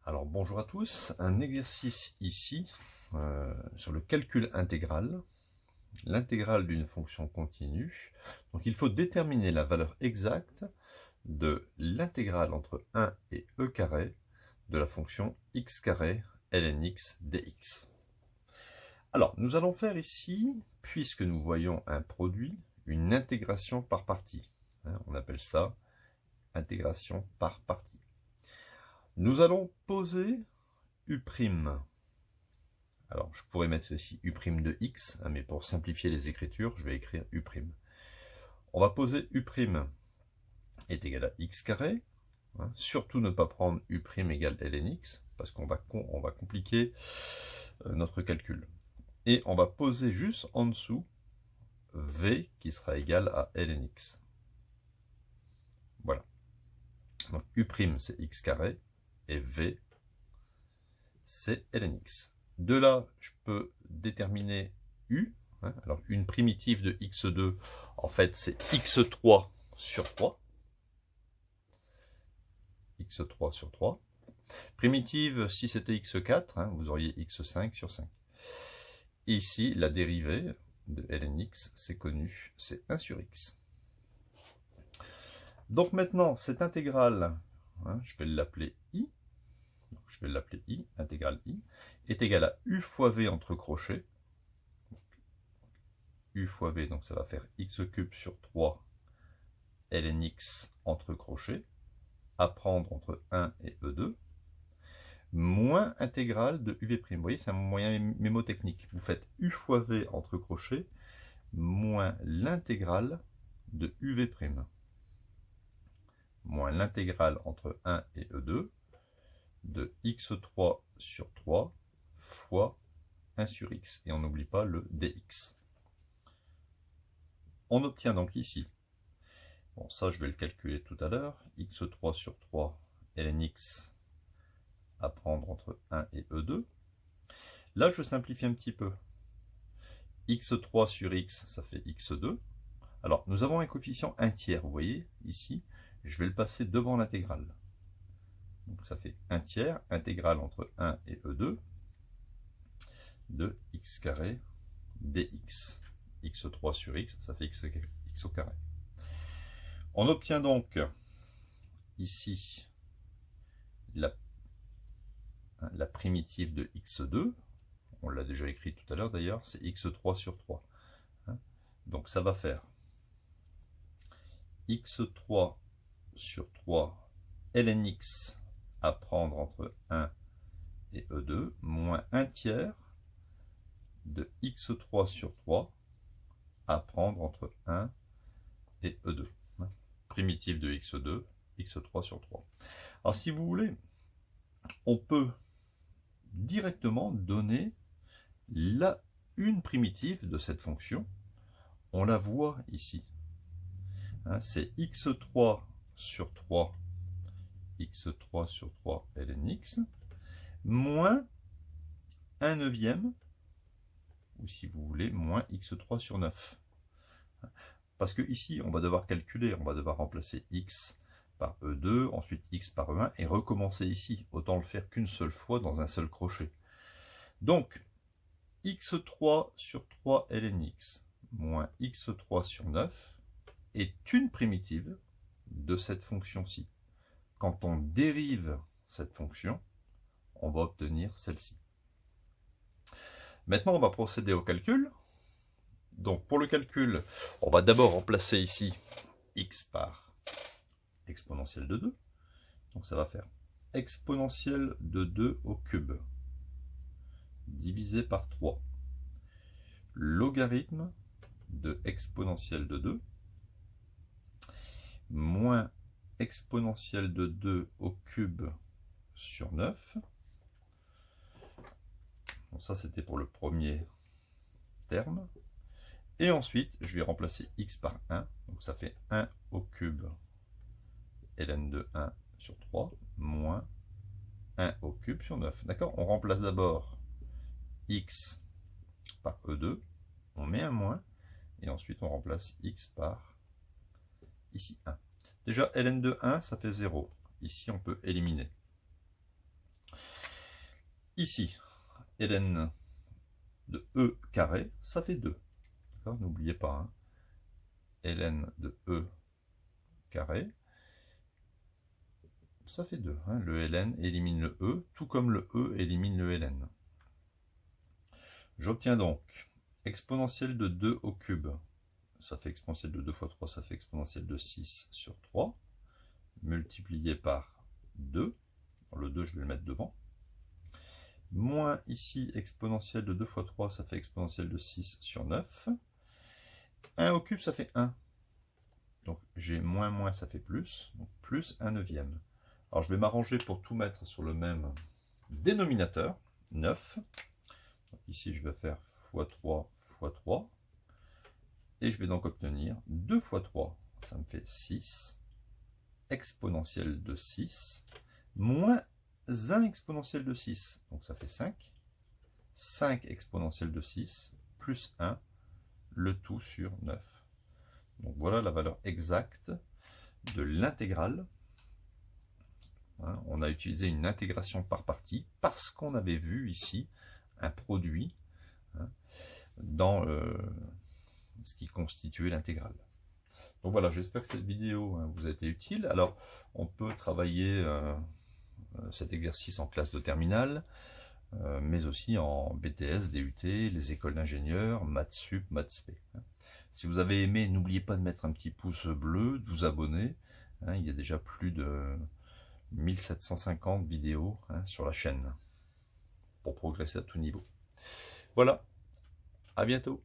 Alors bonjour à tous, un exercice ici sur le calcul intégral, l'intégrale d'une fonction continue. Donc il faut déterminer la valeur exacte de l'intégrale entre 1 et e carré de la fonction x carré ln x dx. Alors nous allons faire ici, puisque nous voyons un produit, une intégration par partie. On appelle ça intégration par partie. Nous allons poser U'. Alors, je pourrais mettre ici U' de x, mais pour simplifier les écritures, je vais écrire U'. On va poser U' est égal à x carré. Surtout ne pas prendre U' égale ln x, parce qu'on va compliquer notre calcul. Et on va poser juste en dessous v qui sera égal à ln x. Voilà. Donc U' c'est x carré, et v c'est ln x. De là, je peux déterminer u. Alors, une primitive de x2, en fait, c'est x3 sur 3. x3 sur 3. Primitive, si c'était x4, vous auriez x5 sur 5. Et ici, la dérivée de ln x, c'est connu, c'est 1 sur x. Donc maintenant, cette intégrale, je vais l'appeler i. Je vais l'appeler i, intégrale i, est égale à u fois v entre crochets. U fois v, donc ça va faire x³ sur 3 ln x entre crochets, à prendre entre 1 et e2, moins intégrale de uv'. Vous voyez, c'est un moyen mémotechnique. Vous faites u fois v entre crochets, moins l'intégrale de uv', moins l'intégrale entre 1 et e2, de x3 sur 3 fois 1 sur x. Et on n'oublie pas le dx. On obtient donc ici, bon ça je vais le calculer tout à l'heure, x3 sur 3 ln x à prendre entre 1 et e2. Là je simplifie un petit peu. x3 sur x, ça fait x2. Alors nous avons un coefficient 1 tiers, vous voyez, ici, je vais le passer devant l'intégrale. Donc ça fait 1 tiers, intégrale entre 1 et e2, de x carré dx. x3 sur x, ça fait x au carré. On obtient donc ici la primitive de x2. On l'a déjà écrit tout à l'heure d'ailleurs, c'est x3 sur 3. Donc ça va faire x3 sur 3 ln x à prendre entre 1 et e2, moins 1 tiers de x3 sur 3 à prendre entre 1 et e2. Primitive de x2, x3 sur 3. Alors si vous voulez, on peut directement donner une primitive de cette fonction. On la voit ici. C'est x3 sur 3, x3 sur 3 ln x, moins 1 neuvième, ou si vous voulez, moins x3 sur 9. Parce que ici, on va devoir calculer, on va devoir remplacer x par e2, ensuite x par e1, et recommencer ici. Autant le faire qu'une seule fois dans un seul crochet. Donc, x3 sur 3 ln x moins x3 sur 9 est une primitive de cette fonction-ci. Quand on dérive cette fonction, on va obtenir celle-ci. Maintenant, on va procéder au calcul. Donc, pour le calcul, on va d'abord remplacer ici x par exponentielle de 2. Donc, ça va faire exponentielle de 2 au cube divisé par 3. Logarithme de exponentielle de 2 moins exponentielle de 2 au cube sur 9. Bon, ça, c'était pour le premier terme. Et ensuite, je vais remplacer x par 1. Donc, ça fait 1 au cube ln de 1 sur 3 moins 1 au cube sur 9. D'accord? On remplace d'abord x par e2. On met un moins. Et ensuite, on remplace x par ici 1. Déjà, ln de 1, ça fait 0. Ici, on peut éliminer. ici, ln de E carré, ça fait 2. N'oubliez pas, hein. Ln de E carré, ça fait 2. Hein. Le ln élimine le E, tout comme le E élimine le ln. J'obtiens donc exponentielle de 2 au cube. Ça fait exponentielle de 2 fois 3, ça fait exponentielle de 6 sur 3, multiplié par 2. Le 2, je vais le mettre devant. Moins ici, exponentielle de 2 fois 3, ça fait exponentielle de 6 sur 9. 1 au cube, ça fait 1. Donc j'ai moins, moins, ça fait plus. Donc plus 1 neuvième. Alors je vais m'arranger pour tout mettre sur le même dénominateur, 9. Donc, ici, je vais faire x3 fois 3. Et je vais donc obtenir 2 fois 3, ça me fait 6, exponentielle de 6, moins 1 exponentielle de 6, donc ça fait 5. 5 exponentielle de 6, plus 1, le tout sur 9. Donc voilà la valeur exacte de l'intégrale. Hein, on a utilisé une intégration par partie parce qu'on avait vu ici un produit, hein, dans ce qui constituait l'intégrale. Donc voilà, j'espère que cette vidéo, hein, vous a été utile. Alors, on peut travailler cet exercice en classe de terminale, mais aussi en BTS, DUT, les écoles d'ingénieurs, Maths Sup, Maths Spé. Si vous avez aimé, n'oubliez pas de mettre un petit pouce bleu, de vous abonner. Hein, il y a déjà plus de 1750 vidéos, hein, sur la chaîne pour progresser à tout niveau. Voilà, à bientôt.